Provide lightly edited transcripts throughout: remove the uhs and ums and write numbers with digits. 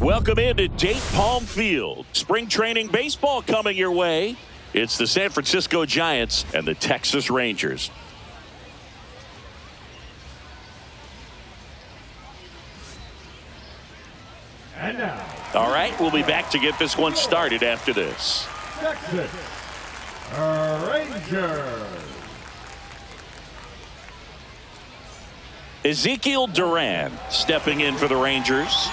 Welcome into Date Palm Field. Spring training baseball coming your way. It's the San Francisco Giants and the Texas Rangers. And now, all right, we'll be back to get this one started after this. Texas Rangers. Ezekiel Duran stepping in for the Rangers.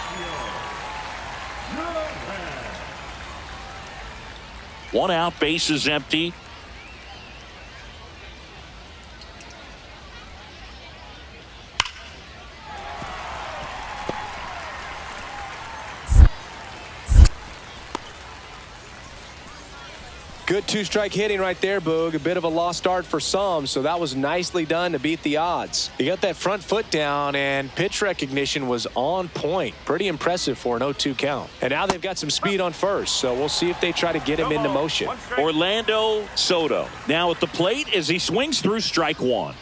One out, bases empty. Good two-strike hitting right there, Boog. A bit of a lost start for some, so that was nicely done to beat the odds. He got that front foot down, and pitch recognition was on point. Pretty impressive for an 0-2 count. And now they've got some speed on first, so we'll see if they try to get him into motion. Orlando Soto now at the plate as he swings through strike one.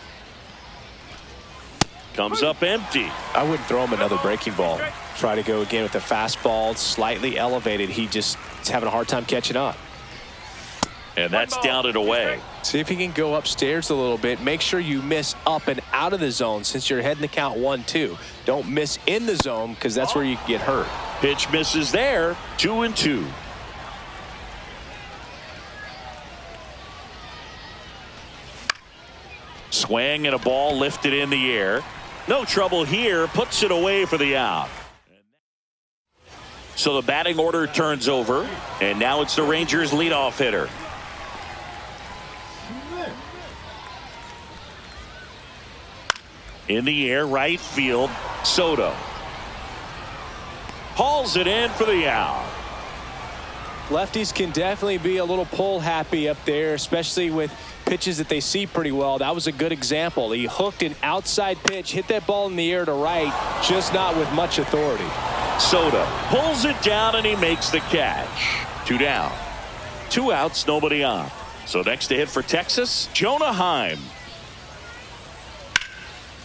Comes up empty. I wouldn't throw him another breaking ball. Try to go again with the fastball, slightly elevated. He just is having a hard time catching up. And that's down and away. See if he can go upstairs a little bit. Make sure you miss up and out of the zone since you're heading to count 1-2. Don't miss in the zone because that's where you can get hurt. Pitch misses there. 2-2. Swing and a ball lifted in the air. No trouble here. Puts it away for the out. So the batting order turns over. And now it's the Rangers leadoff hitter. In the air, right field, Soto. Hauls it in for the out. Lefties can definitely be a little pull happy up there, especially with pitches that they see pretty well. That was a good example. He hooked an outside pitch, hit that ball in the air to right, just not with much authority. Soto pulls it down and he makes the catch. 2 down. 2 outs, nobody on. So next to hit for Texas, Jonah Heim.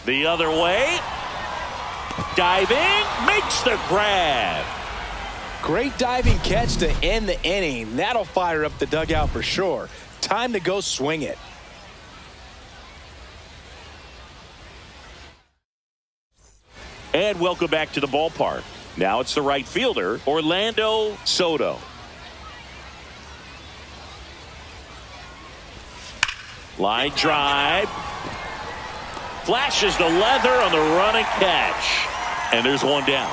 The other way. Diving, makes the grab. Great diving catch to end the inning. That'll fire up the dugout for sure. Time to go swing it. And welcome back to the ballpark. Now it's the right fielder, Orlando Soto. Line drive. Flashes the leather on the running catch. And there's 1 down.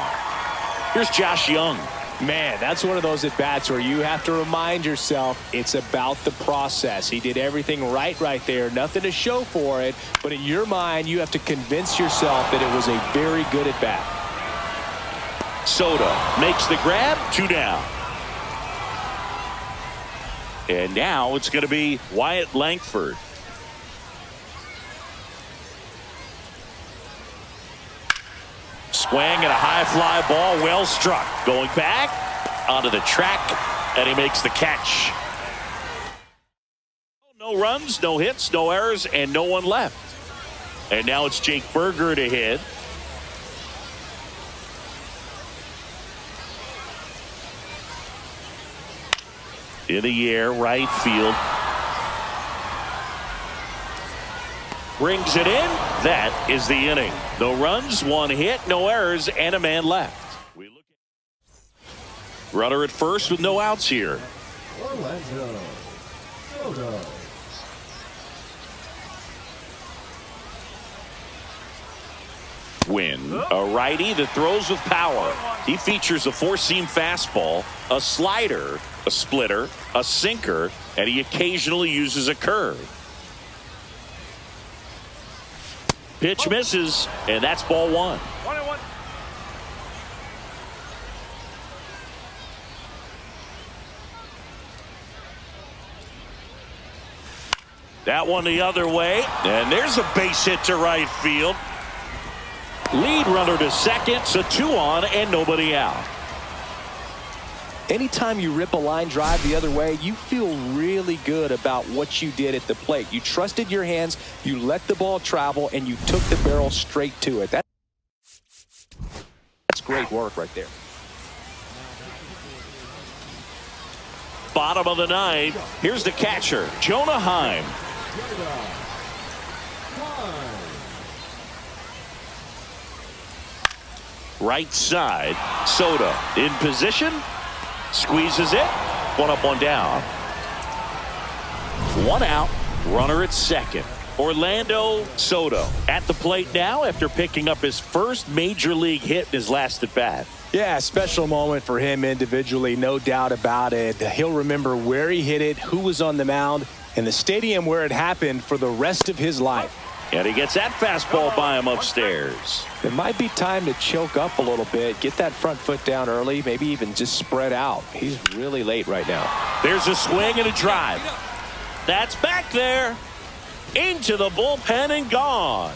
Here's Josh Young. Man, that's one of those at-bats where you have to remind yourself it's about the process. He did everything right there. Nothing to show for it. But in your mind, you have to convince yourself that it was a very good at-bat. Soto makes the grab. 2 down. And now it's going to be Wyatt Langford. Swing and a high fly ball, well struck. Going back onto the track, and he makes the catch. No runs, no hits, no errors, and no one left. And now it's Jake Berger to hit. In the air, right field. Brings it in. That is the inning. No runs, 1 hit, no errors, and a man left. Runner at first with no outs here. Orlando Soto. Win. A righty that throws with power. He features a 4-seam fastball, a slider, a splitter, a sinker, and he occasionally uses a curve. Pitch misses, and that's ball 1. 1-1. That one the other way, and there's a base hit to right field. Lead runner to second, so 2 on and nobody out. Anytime you rip a line drive the other way, you feel really good about what you did at the plate. You trusted your hands, you let the ball travel, and you took the barrel straight to it. That's great work right there. Bottom of the 9th. Here's the catcher, Jonah Heim. Right side, Soto in position. Squeezes it. 1 up, 1 down. 1 out. Runner at second. Orlando Soto at the plate now after picking up his first major league hit in his last at bat. Yeah, special moment for him individually, no doubt about it. He'll remember where he hit it, who was on the mound, and the stadium where it happened for the rest of his life. And he gets that fastball by him upstairs. It might be time to choke up a little bit, get that front foot down early, maybe even just spread out. He's really late right now. There's a swing and a drive. That's back there. Into the bullpen and gone.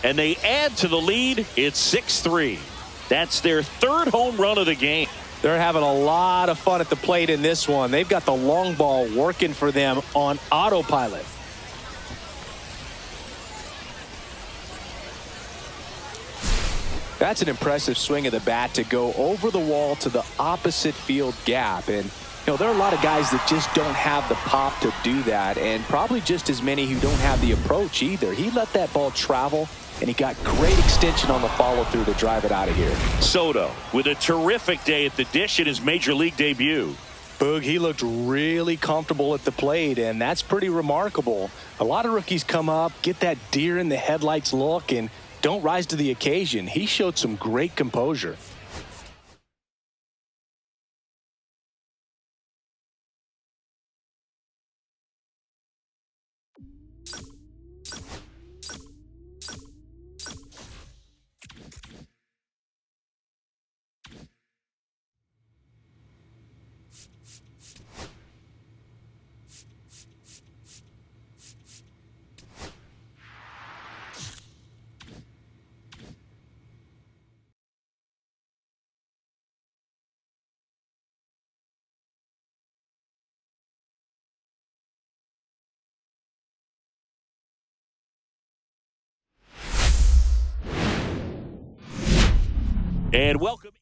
And they add to the lead. It's 6-3. That's their 3rd home run of the game. They're having a lot of fun at the plate in this one. They've got the long ball working for them on autopilot. That's an impressive swing of the bat to go over the wall to the opposite field gap. And, there are a lot of guys that just don't have the pop to do that, and probably just as many who don't have the approach either. He let that ball travel, and he got great extension on the follow-through to drive it out of here. Soto with a terrific day at the dish in his major league debut. Boog, he looked really comfortable at the plate, and that's pretty remarkable. A lot of rookies come up, get that deer in the headlights look, and don't rise to the occasion. He showed some great composure. And welcome.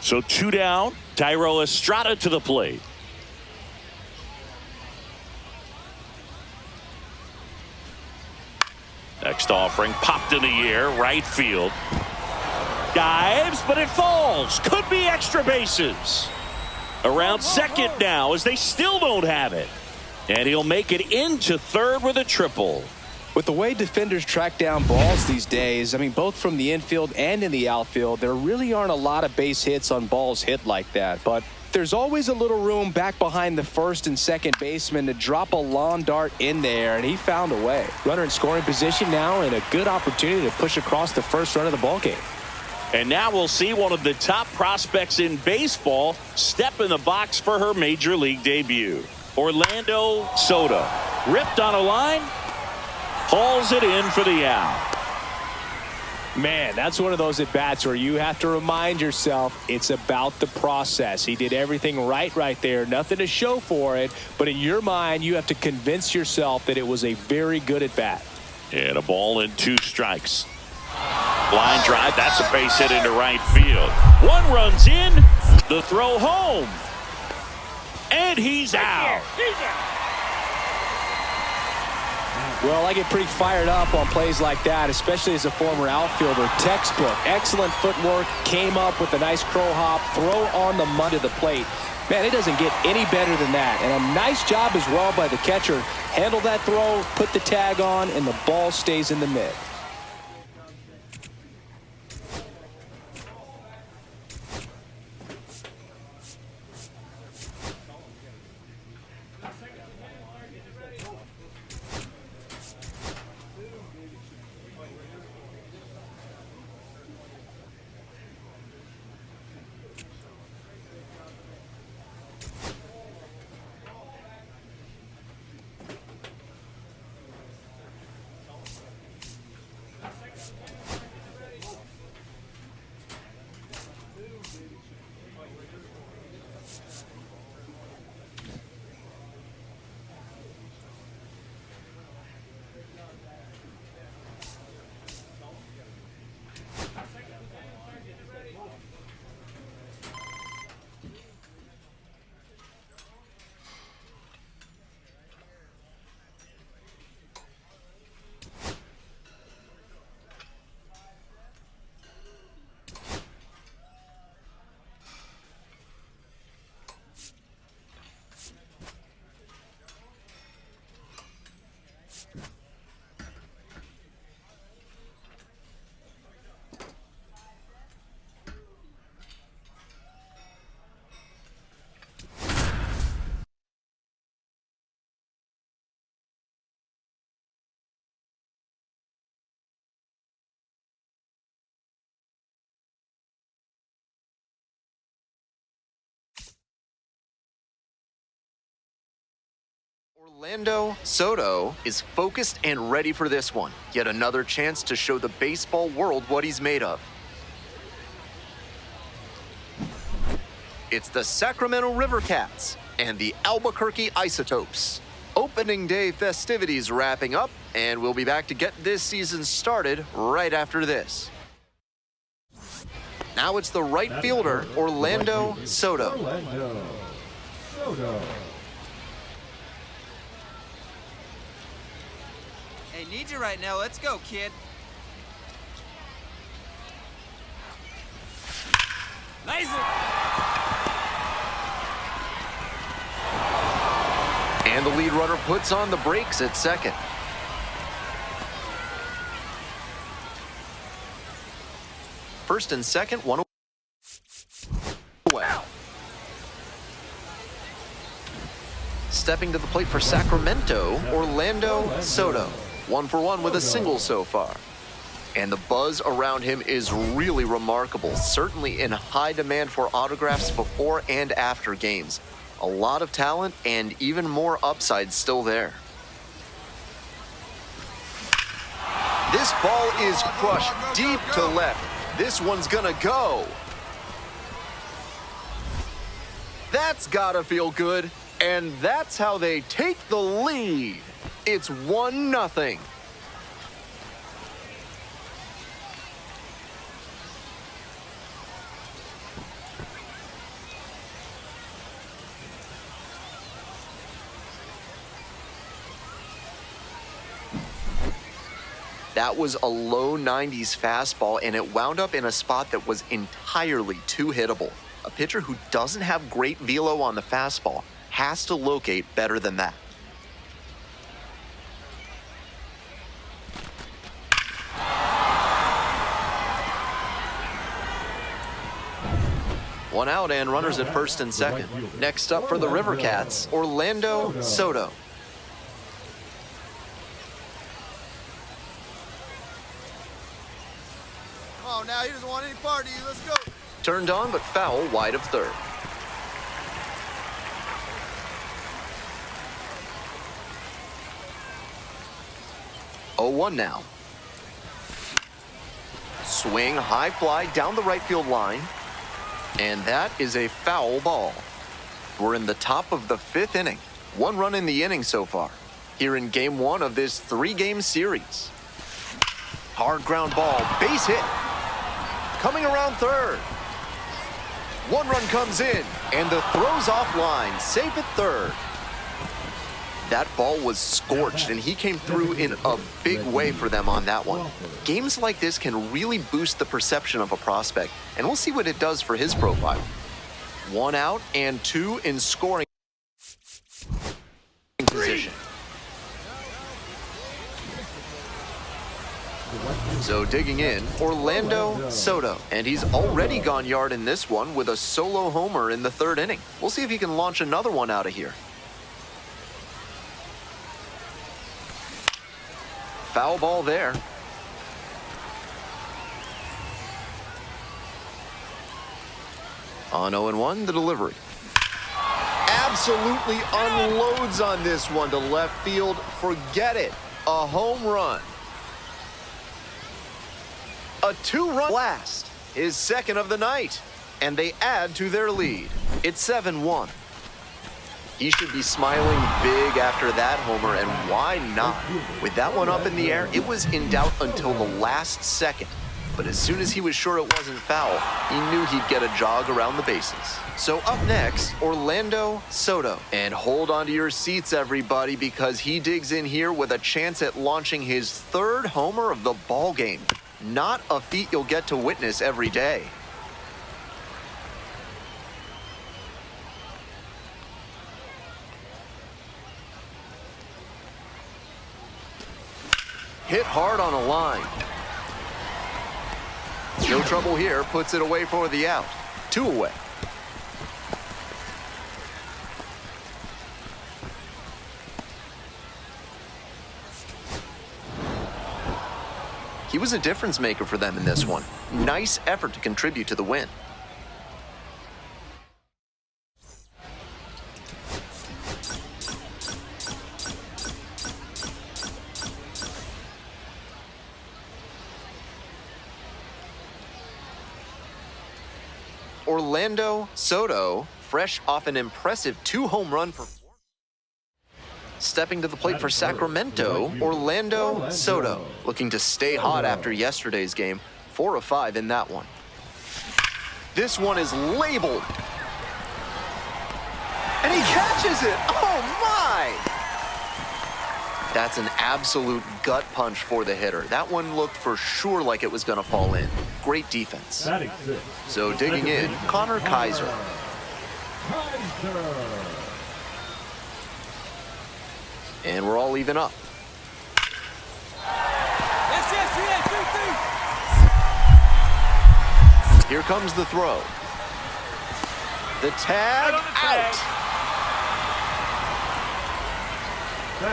So 2 down. Tyro Estrada to the plate. Next offering popped in the air, right field. Dives, but it falls. Could be extra bases. Around second now as they still don't have it. And he'll make it into third with a triple. With the way defenders track down balls these days, I mean, both from the infield and in the outfield, there really aren't a lot of base hits on balls hit like that. But there's always a little room back behind the first and second baseman to drop a lawn dart in there, and he found a way. Runner in scoring position now, and a good opportunity to push across the first run of the ballgame. And now we'll see one of the top prospects in baseball step in the box for her major league debut. Orlando Soto. Ripped on a line. Hauls it in for the out. Man, that's one of those at-bats where you have to remind yourself it's about the process. He did everything right there. Nothing to show for it. But in your mind, you have to convince yourself that it was a very good at-bat. And a ball and 2 strikes. Line drive. That's a base hit into right field. One runs in. The throw home. And he's out. Well, I get pretty fired up on plays like that, especially as a former outfielder. Textbook, excellent footwork, came up with a nice crow hop, throw on the mud of the plate. Man, it doesn't get any better than that. And a nice job as well by the catcher. Handle that throw, put the tag on, and the ball stays in the mitt. Orlando Soto is focused and ready for this one. Yet another chance to show the baseball world what he's made of. It's the Sacramento River Cats and the Albuquerque Isotopes. Opening day festivities wrapping up, and we'll be back to get this season started right after this. Now it's the right fielder, Orlando Soto. Orlando Soto. Hey, need you right now. Let's go, kid. Nice. And the lead runner puts on the brakes at second. First and second, one away. Stepping to the plate for Sacramento, Orlando Soto. 1-for-1 with a single so far. And the buzz around him is really remarkable, certainly in high demand for autographs before and after games. A lot of talent and even more upside still there. This ball is crushed deep to left. This one's gonna go. That's gotta feel good. And that's how they take the lead. It's 1-0. That was a low 90s fastball, and it wound up in a spot that was entirely too hittable. A pitcher who doesn't have great velo on the fastball has to locate better than that. One out and runners at first and second. Next up for the River Cats, Orlando Soto. Come on now, he doesn't want any part of you. Let's go. Turned on but foul wide of third. Oh, 1 now. Swing, high fly down the right field line. And that is a foul ball. We're in the top of the 5th inning. 1 run in the inning so far. Here in game 1 of this 3-game series. Hard ground ball, base hit. Coming around third. 1 run comes in, and the throw's offline, safe at third. That ball was scorched, and he came through in a big way for them on that one. Games like this can really boost the perception of a prospect, and we'll see what it does for his profile. 1 out and 2 in scoring position. So digging in, Orlando Soto. And he's already gone yard in this one with a solo homer in the 3rd inning. We'll see if he can launch another one out of here. Foul ball there. On 0-1, the delivery. Absolutely unloads on this one to left field. Forget it. A home run. A 2-run blast, his 2nd of the night, and they add to their lead. It's 7-1. He should be smiling big after that homer, and why not? With that one up in the air, it was in doubt until the last second. But as soon as he was sure it wasn't foul, he knew he'd get a jog around the bases. So up next, Orlando Soto. And hold on to your seats, everybody, because he digs in here with a chance at launching his 3rd homer of the ball game. Not a feat you'll get to witness every day. Hit hard on a line. No trouble here, puts it away for the out. 2 away. He was a difference maker for them in this one. Nice effort to contribute to the win. Orlando Soto, fresh off an impressive 2-home run performance. Stepping to the plate for Sacramento, Orlando Soto, looking to stay hot after yesterday's game. 4 of 5 in that one. This one is labeled. And he catches it. Oh, my! That's an absolute gut punch for the hitter. That one looked for sure like it was going to fall in. Great defense. So digging in, Connor Kaiser. And we're all even up. Here comes the throw. The tag out.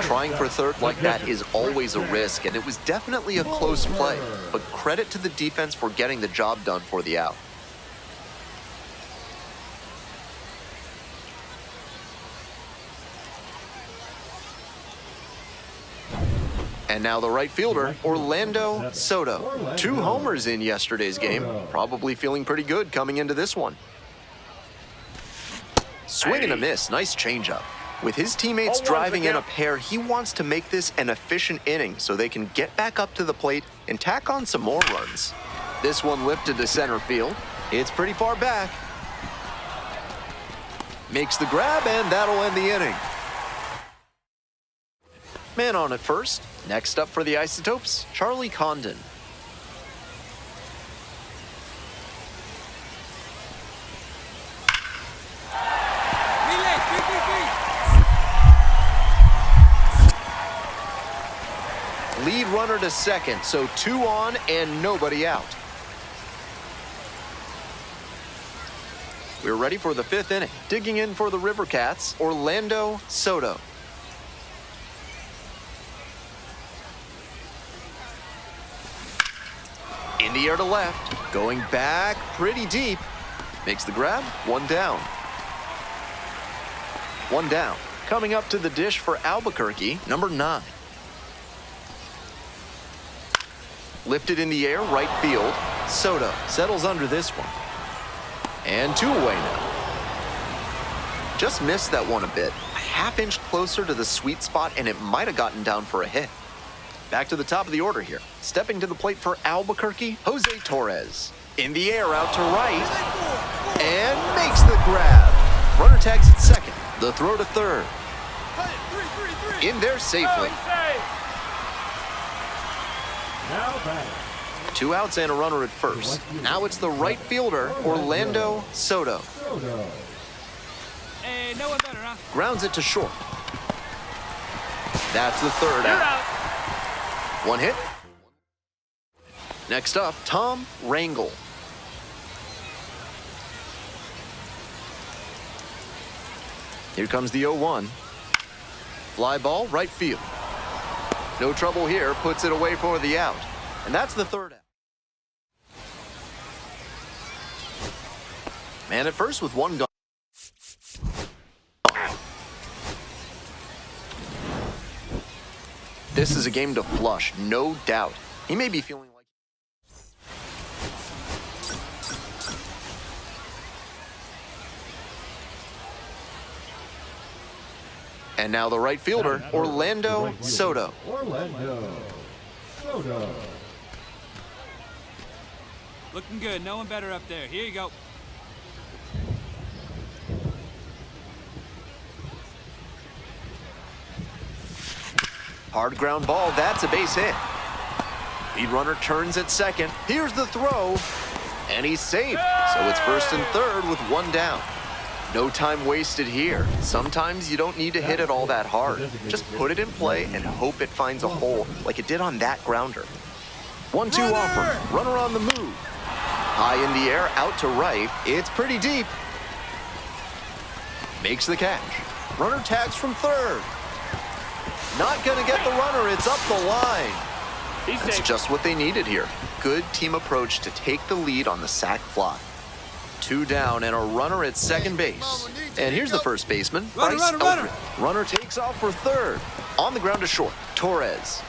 Trying for third like that is always a risk, and it was definitely a close play. But credit to the defense for getting the job done for the out. And now the right fielder, Orlando Soto. 2 homers in yesterday's game. Probably feeling pretty good coming into this one. Swing and a miss. Nice changeup. With his teammates driving in a pair, he wants to make this an efficient inning so they can get back up to the plate and tack on some more runs. This one lifted to center field. It's pretty far back. Makes the grab, and that'll end the inning. Man on at first. Next up for the Isotopes, Charlie Condon. Lead runner to second, so 2 on and nobody out. We're ready for the 5th inning. Digging in for the River Cats, Orlando Soto. In the air to left, going back pretty deep. Makes the grab, 1 down. 1 down. Coming up to the dish for Albuquerque, number 9. Lifted in the air, right field. Soto settles under this one. And 2 away now. Just missed that one a bit. A half-inch closer to the sweet spot, and it might have gotten down for a hit. Back to the top of the order here. Stepping to the plate for Albuquerque, Jose Torres. In the air, out to right. And makes the grab. Runner tags at second. The throw to third. In there safely. Now batting. 2 outs and a runner at first. Now it's the right fielder, Orlando Soto. Soto. Hey, no one better, huh? Grounds it to short. That's the 3rd out. 1 hit. Next up, Tom Rangel. Here comes the 0-1. Fly ball, right field. No trouble here, puts it away for the out. And that's the 3rd out. Man at first with 1 gone. This is a game to flush, no doubt. He may be feeling like... And now the right fielder, Orlando Soto. Orlando Soto. Looking good. No one better up there. Here you go. Hard ground ball, that's a base hit. Lead runner turns at second. Here's the throw, and he's safe. So it's 1st and 3rd with 1 down. No time wasted here. Sometimes you don't need to hit it all that hard. Just put it in play and hope it finds a hole like it did on that grounder. 1-2 offer, runner on the move. High in the air, out to right. It's pretty deep. Makes the catch. Runner tags from 3rd. Not gonna get the runner, it's up the line. That's just what they needed here. Good team approach to take the lead on the sac fly. 2 down and a runner at second base. And here's the first baseman, Bryce Eldred. Runner takes off for 3rd. On the ground to short, Torres.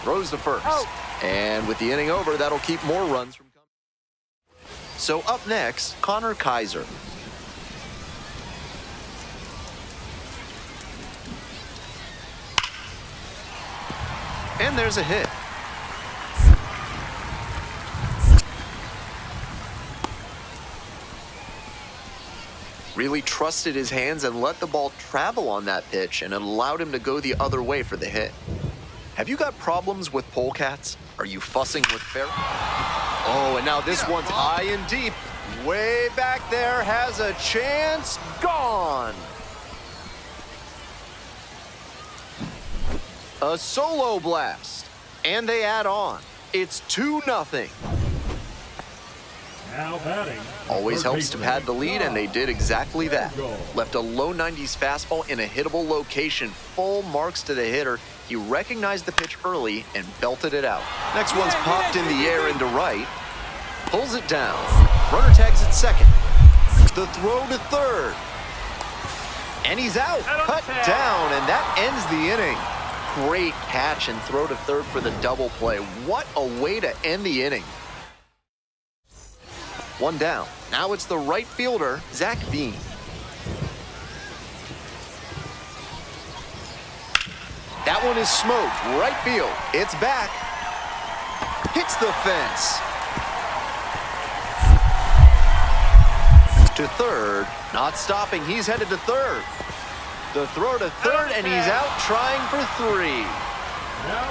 Throws to 1st. And with the inning over, that'll keep more runs from coming. So up next, Connor Kaiser. And there's a hit. Really trusted his hands and let the ball travel on that pitch, and it allowed him to go the other way for the hit. Have you got problems with polecats? Are you fussing with fair? Oh, and now this one's high and deep. Way back there, has a chance. Gone. A solo blast, and they add on. It's 2-0. Now batting. Always helps to pad the lead, and they did exactly that. Left a low 90s fastball in a hittable location. Full marks to the hitter. He recognized the pitch early and belted it out. Next one's popped in the air into right. Pulls it down. Runner tags at second. The throw to 3rd. And he's out. Cut down, and that ends the inning. Great catch and throw to 3rd for the double play. What a way to end the inning. 1 down. Now it's the right fielder, Zach Bean. That one is smoked. Right field. It's back. Hits the fence. To 3rd. Not stopping. He's headed to 3rd. The throw to third, and he's out trying for three.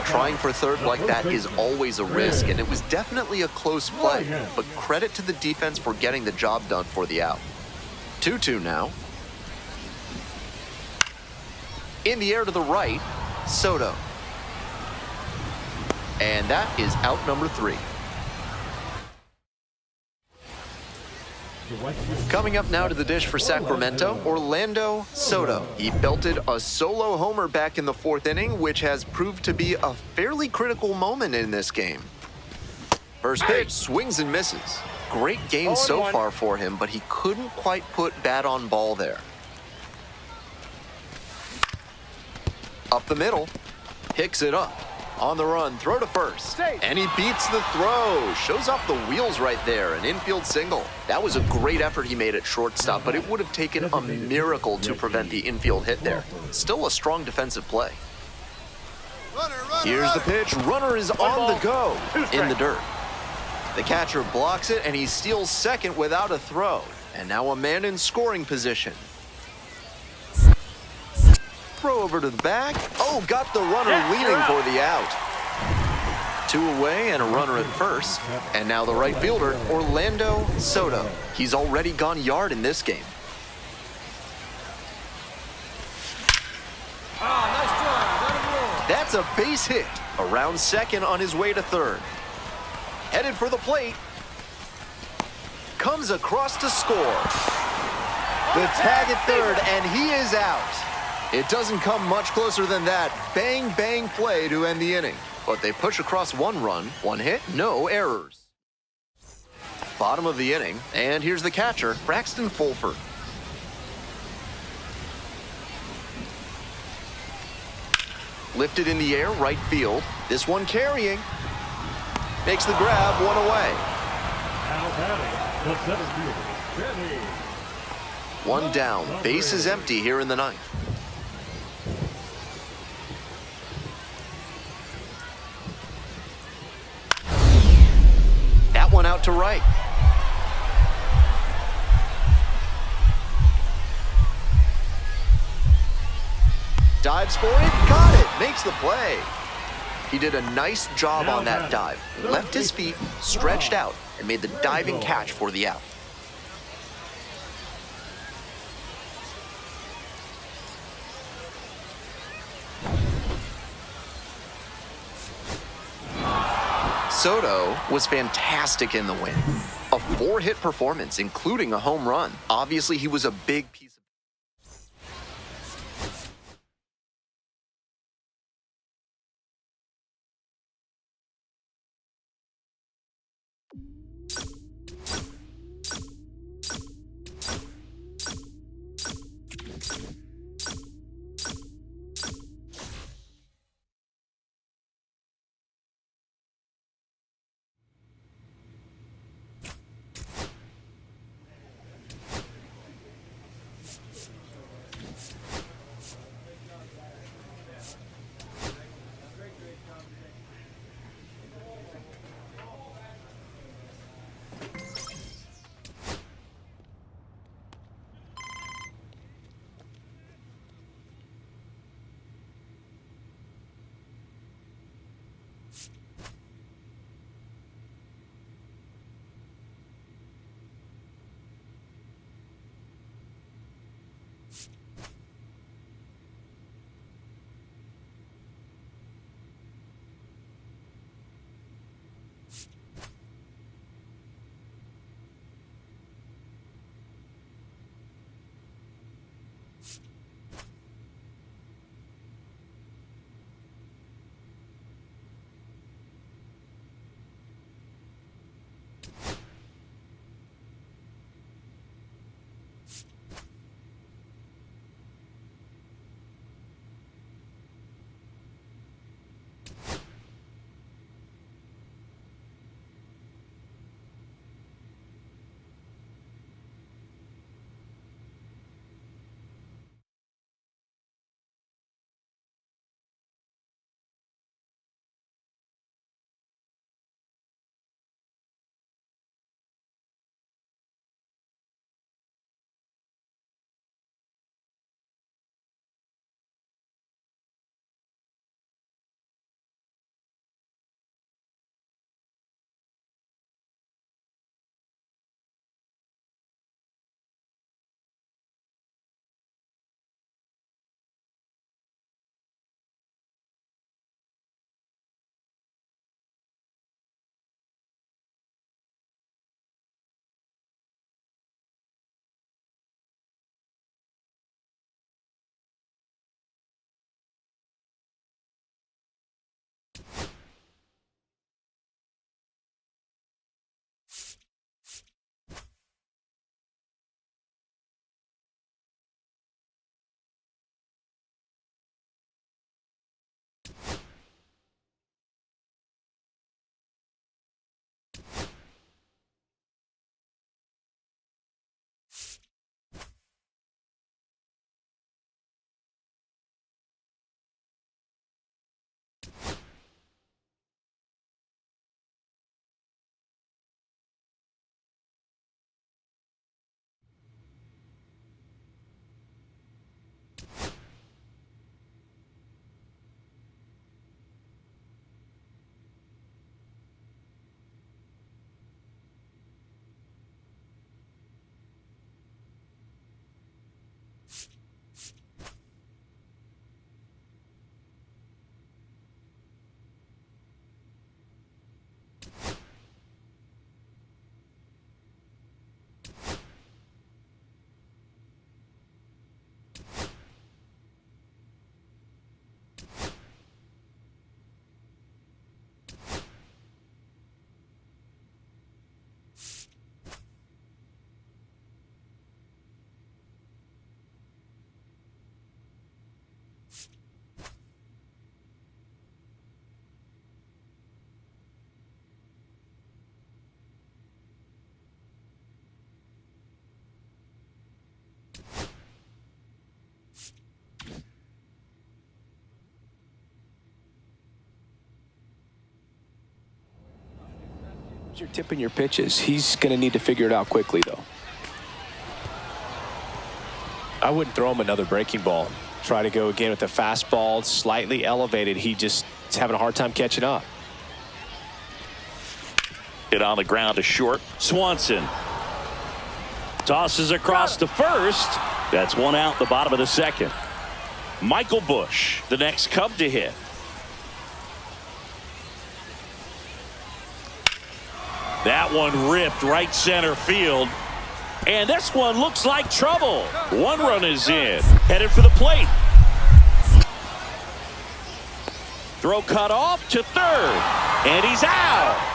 Trying for third like that is always a risk, and it was definitely a close play, but credit to the defense for getting the job done for the out. 2-2 now. In the air to the right, Soto. And that is out number 3. Coming up now to the dish for Sacramento, Orlando Soto. He belted a solo homer back in the 4th inning, which has proved to be a fairly critical moment in this game. First pitch, swings and misses. Great game so far for him, but he couldn't quite put bat on ball there. Up the middle, picks it up. On the run, throw to first. And he beats the throw. Shows off the wheels right there, an infield single. That was a great effort he made at shortstop, but it would have taken a miracle to prevent the infield hit there. Still a strong defensive play. Here's the pitch. Runner is on the go in the dirt. The catcher blocks it, and he steals second without a throw. And now a man in scoring position. Throw over to the back. Oh, got the runner leaning for the out. 2 away and a runner at first. And now the right fielder, Orlando Soto. He's already gone yard in this game. That's a base hit. Around second on his way to third. Headed for the plate. Comes across to score. The tag at third, and he is out. It doesn't come much closer than that. Bang, bang play to end the inning. But they push across 1 run, 1 hit, no errors. Bottom of the inning, and here's the catcher, Braxton Fulford. Lifted in the air, right field. This one carrying. Makes the grab, 1 away. Now batting, the center fielder, Benny. 1 down, base is empty here in the 9th. That one out to right. Dives for it, got it, makes the play. He did a nice job on that dive. Left his feet, stretched out, and made the diving catch for the out. Soto was fantastic in the win. A 4-hit performance, including a home run. Obviously, he was a big piece You're tipping your pitches. He's going to need to figure it out quickly, though. I wouldn't throw him another breaking ball. Try to go again with the fastball, slightly elevated. He just is having a hard time catching up. Hit on the ground to short. Swanson tosses across to first. That's one out, the bottom of the second. Michael Bush, the next Cub to hit. That one ripped right center field. And this one looks like trouble. One run is in. Headed for the plate. Throw cut off to third. And he's out.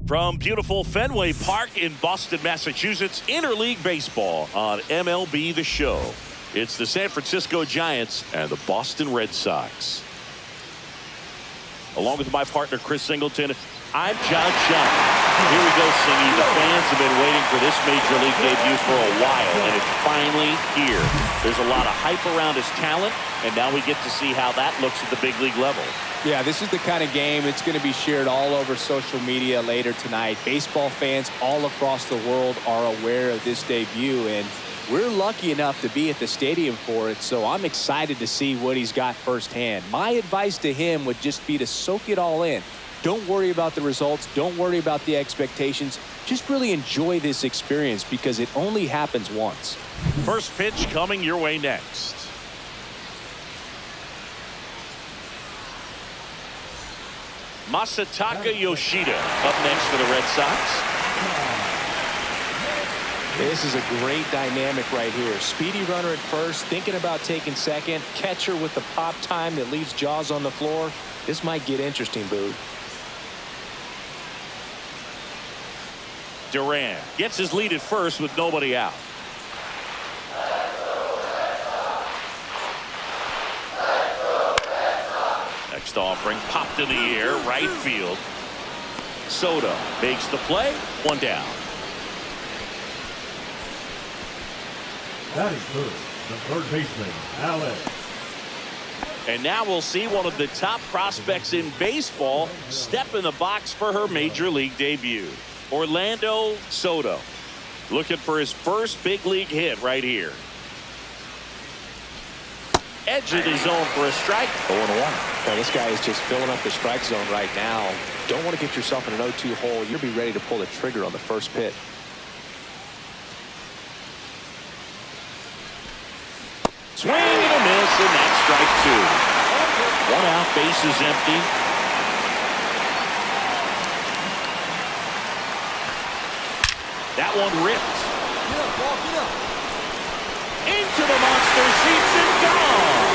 From beautiful Fenway Park in Boston, Massachusetts, interleague baseball on MLB The Show. It's the San Francisco Giants and the Boston Red Sox. Along with my partner, Chris Singleton, I'm John Schacht. Here we go, Singy. The fans have been waiting for this Major League debut for a while, and it's finally here. There's a lot of hype around his talent, and now we get to see how that looks at the big league level. Yeah, this is the kind of game that's going to be shared all over social media later tonight. Baseball fans all across the world are aware of this debut, and we're lucky enough to be at the stadium for it, so I'm excited to see what he's got firsthand. My advice to him would just be to soak it all in. Don't worry about the results. Don't worry about the expectations. Just really enjoy this experience because it only happens once. First pitch coming your way next. Masataka Yoshida up next for the Red Sox. This is a great dynamic right here. Speedy runner at first, thinking about taking second. Catcher with the pop time that leaves Jaws on the floor. This might get interesting, Boog. Duran gets his lead at first with nobody out. Next offering popped in the air, right field. Soto makes the play, one down. Batting first, the third baseman, Alex. And now we'll see one of the top prospects in baseball step in the box for her Major League debut. Orlando Soto looking for his first big league hit right here. Edge of the zone for a strike. 0-1. Well, this guy is just filling up the strike zone right now. Don't want to get yourself in an 0-2 hole. You'll be ready to pull the trigger on the first pitch. Swing and a miss, and that's strike two. One out, base is empty. That one ripped. Get up, ball, get up. Into the monster seats and gone.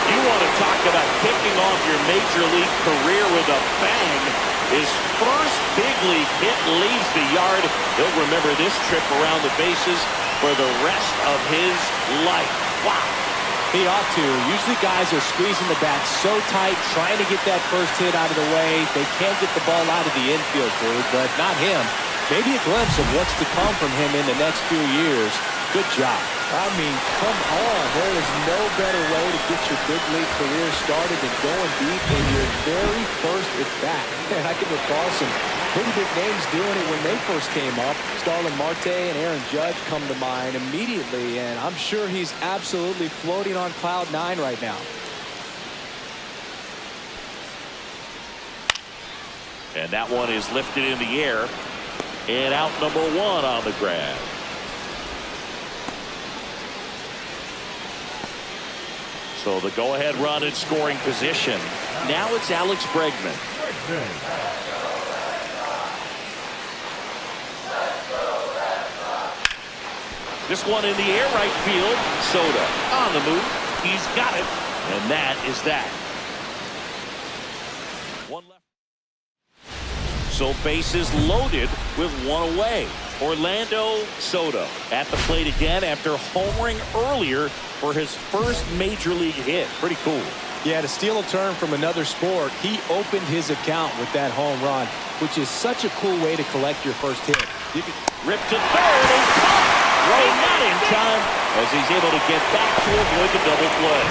You want to talk about kicking off your Major League career with a bang. His first big league hit leaves the yard. He'll remember this trip around the bases for the rest of his life. Wow. He ought to. Usually guys are squeezing the bat so tight, trying to get that first hit out of the way. They can't get the ball out of the infield, dude, but not him. Maybe a glimpse of what's to come from him in the next few years. Good job. I mean, come on. There is no better way to get your big league career started than going deep in your very first at-bat. And I can recall some pretty big names doing it when they first came up. Starlin Marte and Aaron Judge come to mind immediately, and I'm sure he's absolutely floating on cloud 9 right now. And that one is lifted in the air. And out number one on the grab. So the go-ahead run in scoring position. Now it's Alex Bregman. This one in the air, right field. Soto on the move. He's got it. And that is that. One left. So bases loaded with one away. Orlando Soto at the plate again after homering earlier for his first major league hit. Pretty cool. Yeah, to steal a term from another sport, he opened his account with that home run, which is such a cool way to collect your first hit. Rip to third and caught. Right, not in time as he's able to get back to avoid the double play.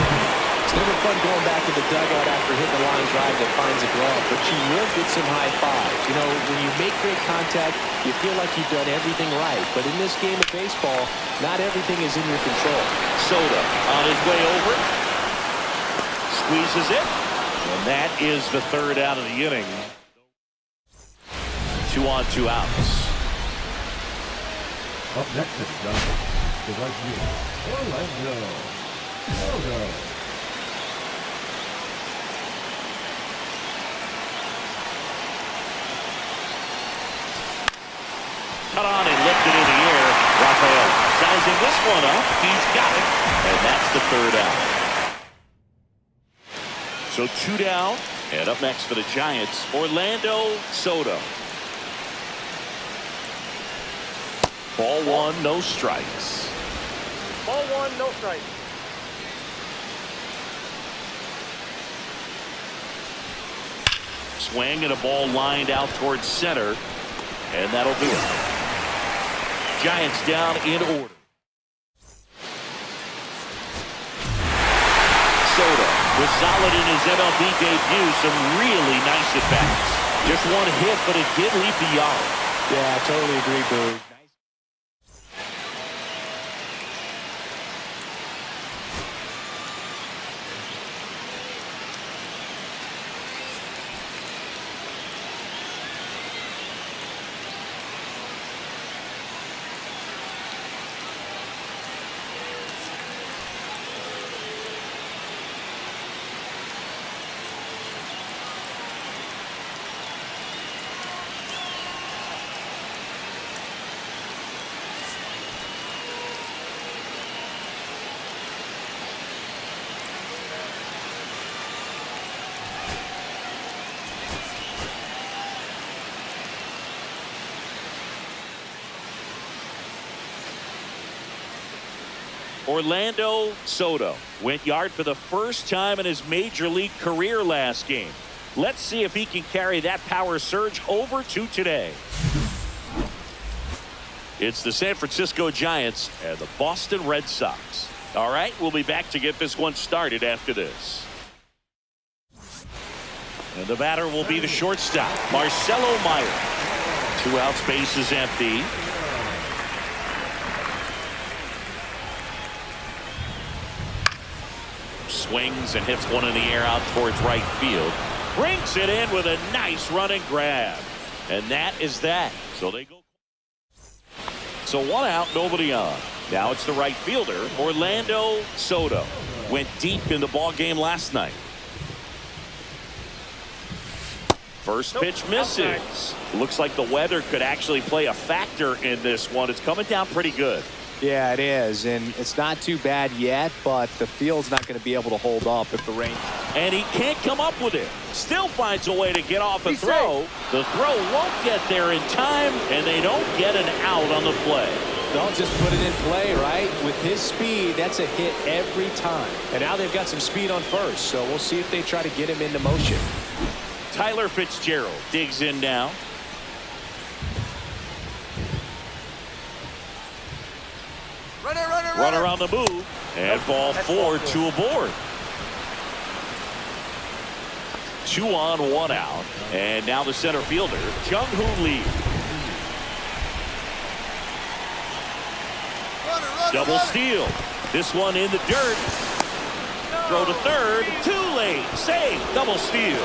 It's never fun going back to the dugout after hitting a line drive that finds a glove, but you will get some high fives. You know, when you make great contact, you feel like you've done everything right. But in this game of baseball, not everything is in your control. Soto on his way over. Squeezes it. And that is the third out of the inning. 2 on, 2 outs. Up next is the right fielder, Orlando Soto. Cut on and lifted in the air. Rafael sizing this one up. He's got it. And that's the third out. So 2 down. And up next for the Giants, Orlando Soto. Ball 1, no strikes. Ball 1, no strikes. Swing and a ball lined out towards center. And that'll do it. Giants down in order. Soto was solid in his MLB debut. Some really nice at-bats. Just one hit, but it did leave the yard. Yeah, I totally agree, Boo. Orlando Soto went yard for the first time in his major league career last game. Let's see if he can carry that power surge over to today. It's the San Francisco Giants and the Boston Red Sox. All right, we'll be back to get this one started after this. And the batter will be the shortstop, Marcelo Meyer. 2 outs, bases empty. Swings and hits one in the air out towards right field. Brings it in with a nice running grab. And that is that. So they go. So 1 out, nobody on. Now it's the right fielder, Orlando Soto. Went deep in the ball game last night. First pitch misses. Looks like the weather could actually play a factor in this one. It's coming down pretty good. Yeah, it is, and it's not too bad yet, but the field's not going to be able to hold up if the rain. And he can't come up with it. Still finds a way to get off a throw. The throw won't get there in time, and they don't get an out on the play. They'll just put it in play, right? With his speed, that's a hit every time. And now they've got some speed on first, so we'll see if they try to get him into motion. Tyler Fitzgerald digs in now. Runner on the move, and ball 4, 2 aboard. 2 on, 1 out, and now the center fielder, Jung-Hoo Lee. Double steal. This one in the dirt. Throw to third. Too late. Save. Double steal.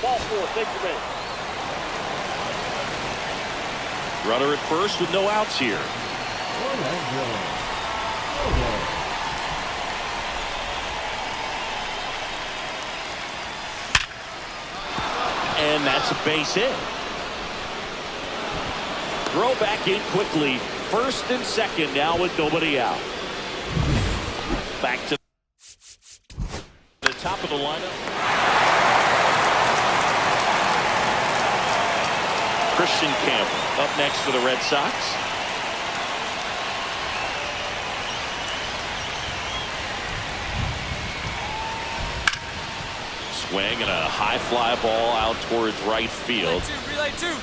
Ball 4. Take the base. Runner at first with no outs here. and that's a base hit. Throw back in quickly. First and second now with nobody out. Back to the top of the lineup. Christian Campbell up next for the Red Sox. Swing and a high fly ball out towards right field. Relay two.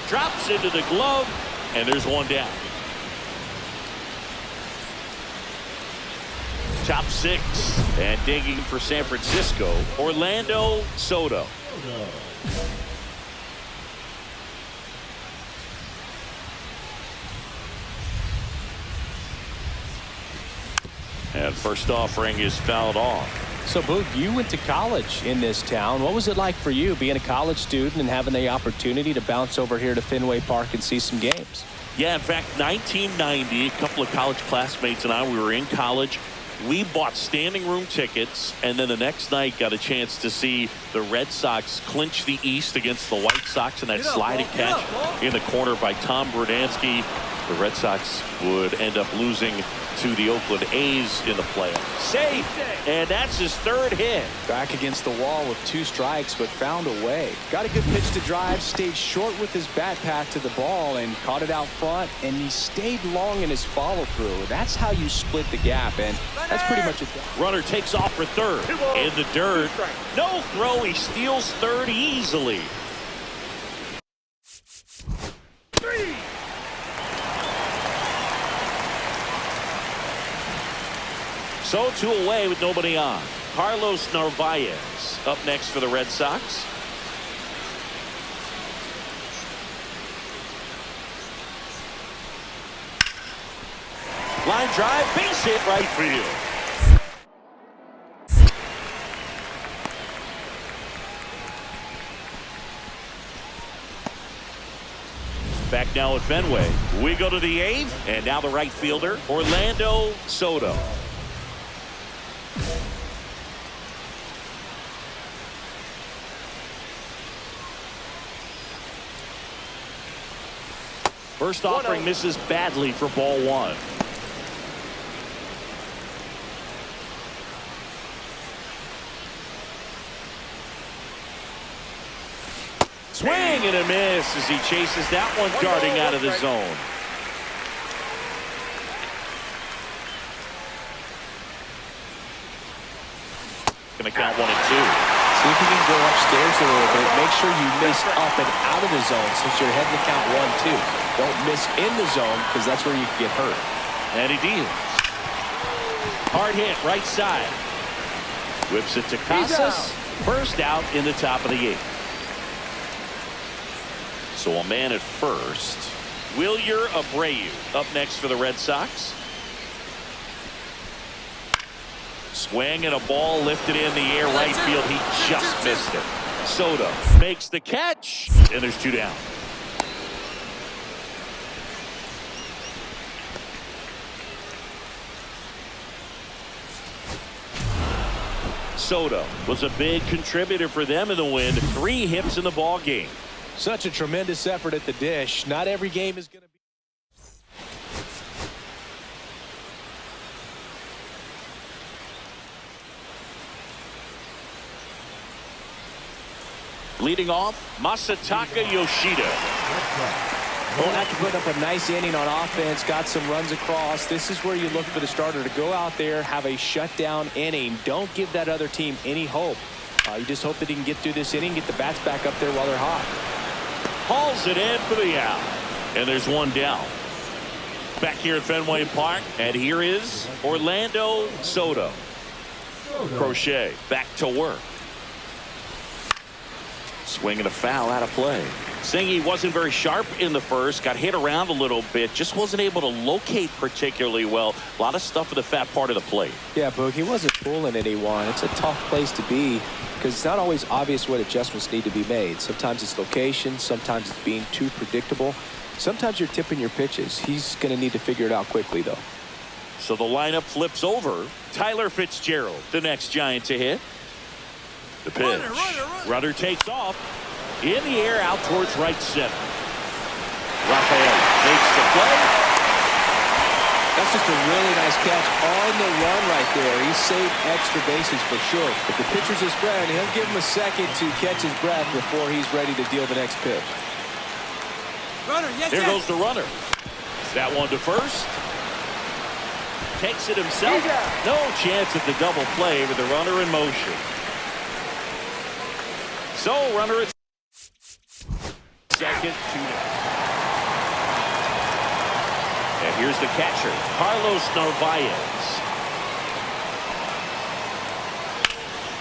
Drops into the glove, and there's one down. Top six, and digging for San Francisco, Orlando Soto. And first offering is fouled off. So, Boog, you went to college in this town. What was it like for you being a college student and having the opportunity to bounce over here to Fenway Park and see some games? Yeah, in fact, 1990, a couple of college classmates and I, we were in college. We bought standing room tickets, and then the next night got a chance to see the Red Sox clinch the East against the White Sox in that sliding catch in the corner by Tom Brudansky. The Red Sox would end up losing to the Oakland A's in the playoffs. Safe, and that's his third hit. Back against the wall with 2 strikes, but found a way. Got a good pitch to drive, stayed short with his bat path to the ball, and caught it out front, and he stayed long in his follow-through. That's how you split the gap, and that's pretty much it. Runner takes off for third. In the dirt. No throw, he steals third easily. So 2 away with nobody on. Carlos Narvaez up next for the Red Sox. Line drive, base hit, right field. Back now at Fenway. We go to the 8th, and now the right fielder, Orlando Soto. First offering misses badly for ball 1. Swing and a miss as he chases that one darting out of the zone. Going to count 1 and 2. See if you can go upstairs a little bit. Make sure you miss up and out of the zone since you're heading to count 1-2. Don't miss in the zone because that's where you can get hurt. And he deals. Hard hit right side. Whips it to Casas. First out in the top of the 8th. So a man at first. Wilyer Abreu up next for the Red Sox. Swing and a ball lifted in the air right field. He just missed it. Soto makes the catch, and there's 2 down. Soto was a big contributor for them in the win. 3 hits in the ball game. Such a tremendous effort at the dish. Not every game is going to be. Leading off, Masataka Yoshida. Well, after putting up a nice inning on offense, got some runs across, this is where you look for the starter to go out there, have a shutdown inning. Don't give that other team any hope. You just hope that he can get through this inning, get the bats back up there while they're hot. Hauls it in for the out. And there's 1 down. Back here at Fenway Park, and here is Orlando Soto. Crochet back to work. Swinging a foul out of play. Saying he wasn't very sharp in the first, got hit around a little bit, just wasn't able to locate particularly well. A lot of stuff in the fat part of the plate. Yeah, Boog, he wasn't fooling anyone. It's a tough place to be because it's not always obvious what adjustments need to be made. Sometimes it's location, sometimes it's being too predictable. Sometimes you're tipping your pitches. He's going to need to figure it out quickly, though. So the lineup flips over. Tyler Fitzgerald, the next Giant to hit. The pitch. Runner takes off. In the air out towards right center. Rafael makes the play. That's just a really nice catch on the run right there. He saved extra bases for sure. If the pitcher's his friend, he'll give him a second to catch his breath before he's ready to deal the next pitch. Runner, yes, There yes. goes the runner. That one to first. Takes it himself. No chance at the double play with the runner in motion. So runner at second, 2 down. And here's the catcher, Carlos Narvaez.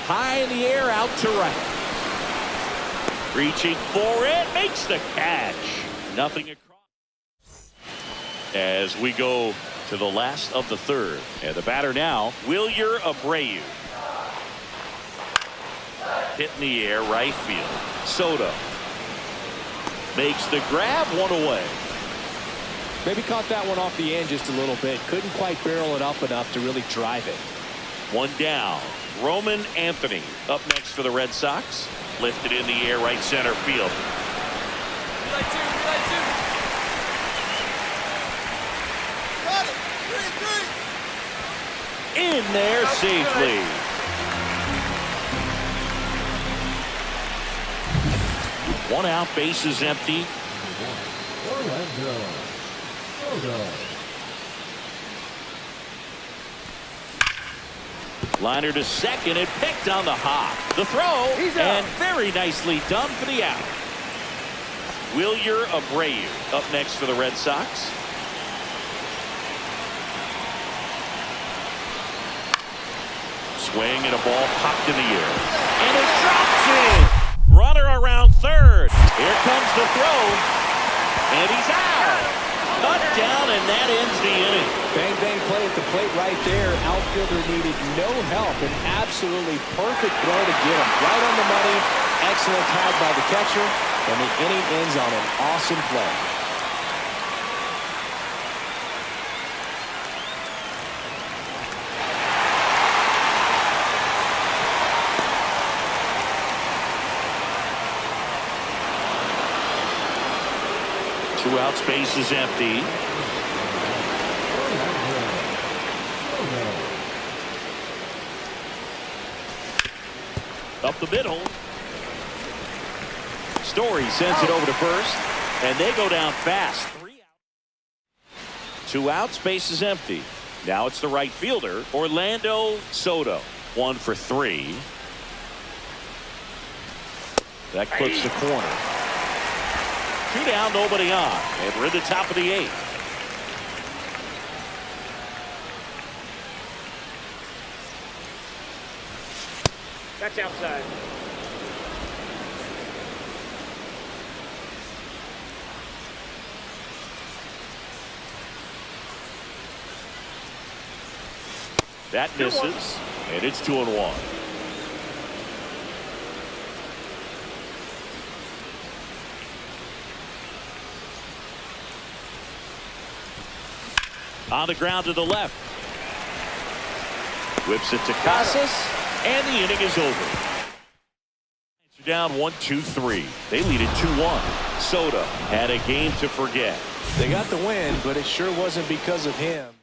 High in the air, out to right. Reaching for it, makes the catch. Nothing across. As we go to the last of the third. And the batter now, Wilyer Abreu. Hit in the air, right field. Soto makes the grab, one away. Maybe caught that one off the end just a little bit. Couldn't quite barrel it up enough to really drive it. One down. Roman Anthony up next for the Red Sox. Lifted in the air, right center field. Relay two, relay two. Got it. 3-3. In there safely. One out, bases empty. Orlando. Soto. Liner to second and picked on the hop. The throw, and very nicely done for the out. Wilyer Abreu up next for the Red Sox. Swing and a ball popped in the air. And it drops in. Runner around third. Here comes the throw. And he's out. Cut down, and that ends the inning. Bang, bang play at the plate right there. Outfielder needed no help. An absolutely perfect throw to get him. Right on the money. Excellent tag by the catcher. And the inning ends on an awesome play. Two outs, base is empty. Up the middle. Story sends it over to first, and they go down fast. 3 outs. 2 outs, base is empty. Now it's the right fielder, Orlando Soto. 1 for 3. That clips the corner. 2 down, nobody on, and we're at the top of the 8th. That's outside. That misses, and it's 2-1. On the ground to the left. Whips it to Casas, and the inning is over. It's down 1-2-3. They lead it 2-1. Soto had a game to forget. They got the win, but it sure wasn't because of him.